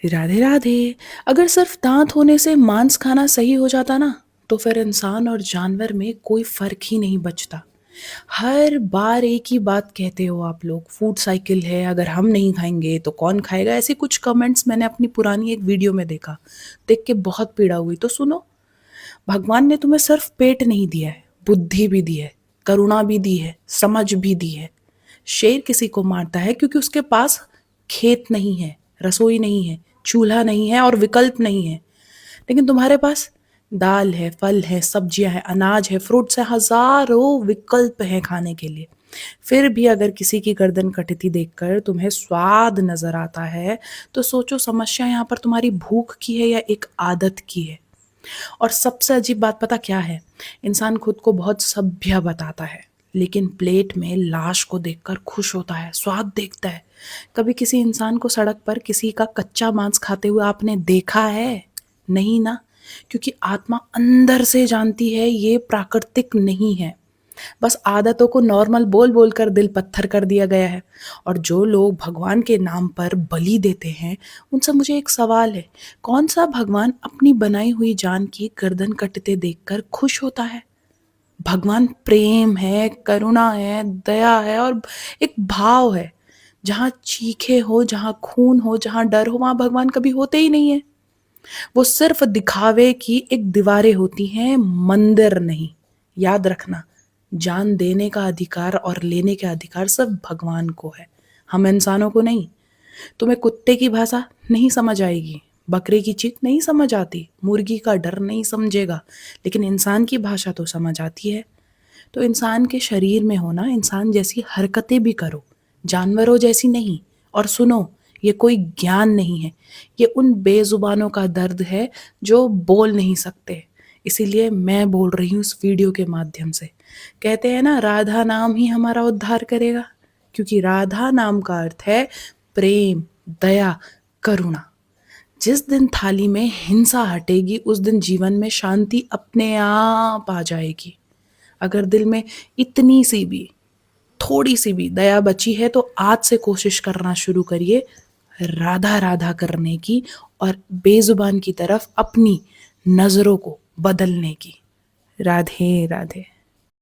राधे राधे। अगर सिर्फ दांत होने से मांस खाना सही हो जाता ना, तो फिर इंसान और जानवर में कोई फर्क ही नहीं बचता। हर बार एक ही बात कहते हो आप लोग, फूड साइकिल है, अगर हम नहीं खाएंगे तो कौन खाएगा। ऐसे कुछ कमेंट्स मैंने अपनी पुरानी एक वीडियो में देखा, देख के बहुत पीड़ा हुई। तो सुनो, भगवान ने तुम्हें सिर्फ पेट नहीं दिया है, बुद्धि भी दी है, करुणा भी दी है, समझ भी दी है। शेर किसी को मारता है क्योंकि उसके पास खेत नहीं है, रसोई नहीं है, चूल्हा नहीं है और विकल्प नहीं है। लेकिन तुम्हारे पास दाल है, फल है, सब्जियां हैं, अनाज है, फ्रूट्स है, हजारों विकल्प हैं खाने के लिए। फिर भी अगर किसी की गर्दन कटती देखकर तुम्हें स्वाद नजर आता है, तो सोचो समस्या यहाँ पर तुम्हारी भूख की है या एक आदत की है। और सबसे अजीब बात पता क्या है? इंसान खुद को बहुत सभ्य बताता है, लेकिन प्लेट में लाश को देखकर खुश होता है, स्वाद देखता है। कभी किसी इंसान को सड़क पर किसी का कच्चा मांस खाते हुए आपने देखा है? नहीं ना, क्योंकि आत्मा अंदर से जानती है ये प्राकृतिक नहीं है। बस आदतों को नॉर्मल बोल बोल कर दिल पत्थर कर दिया गया है। और जो लोग भगवान के नाम पर बलि देते हैं, उनसे मुझे एक सवाल है, कौन सा भगवान अपनी बनाई हुई जान की गर्दन कटते देखकर खुश होता है? भगवान प्रेम है, करुणा है, दया है और एक भाव है। जहाँ चीखे हो, जहाँ खून हो, जहाँ डर हो, वहां भगवान कभी होते ही नहीं है। वो सिर्फ दिखावे की एक दीवारें होती हैं, मंदिर नहीं। याद रखना, जान देने का अधिकार और लेने का अधिकार सिर्फ भगवान को है, हम इंसानों को नहीं। तुम्हें कुत्ते की भाषा नहीं समझ आएगी, बकरे की चीख नहीं समझ आती, मुर्गी का डर नहीं समझेगा, लेकिन इंसान की भाषा तो समझ आती है। तो इंसान के शरीर में होना, इंसान जैसी हरकतें भी करो, जानवरों जैसी नहीं। और सुनो, ये कोई ज्ञान नहीं है, ये उन बेजुबानों का दर्द है जो बोल नहीं सकते। इसीलिए मैं बोल रही हूँ इस वीडियो के माध्यम से। कहते हैं ना, राधा नाम ही हमारा उद्धार करेगा, क्योंकि राधा नाम का अर्थ है प्रेम, दया, करुणा। जिस दिन थाली में हिंसा हटेगी, उस दिन जीवन में शांति अपने आप आ जाएगी। अगर दिल में इतनी सी भी, थोड़ी सी भी दया बची है, तो आज से कोशिश करना शुरू करिए राधा राधा करने की और बेजुबान की तरफ अपनी नजरों को बदलने की। राधे राधे।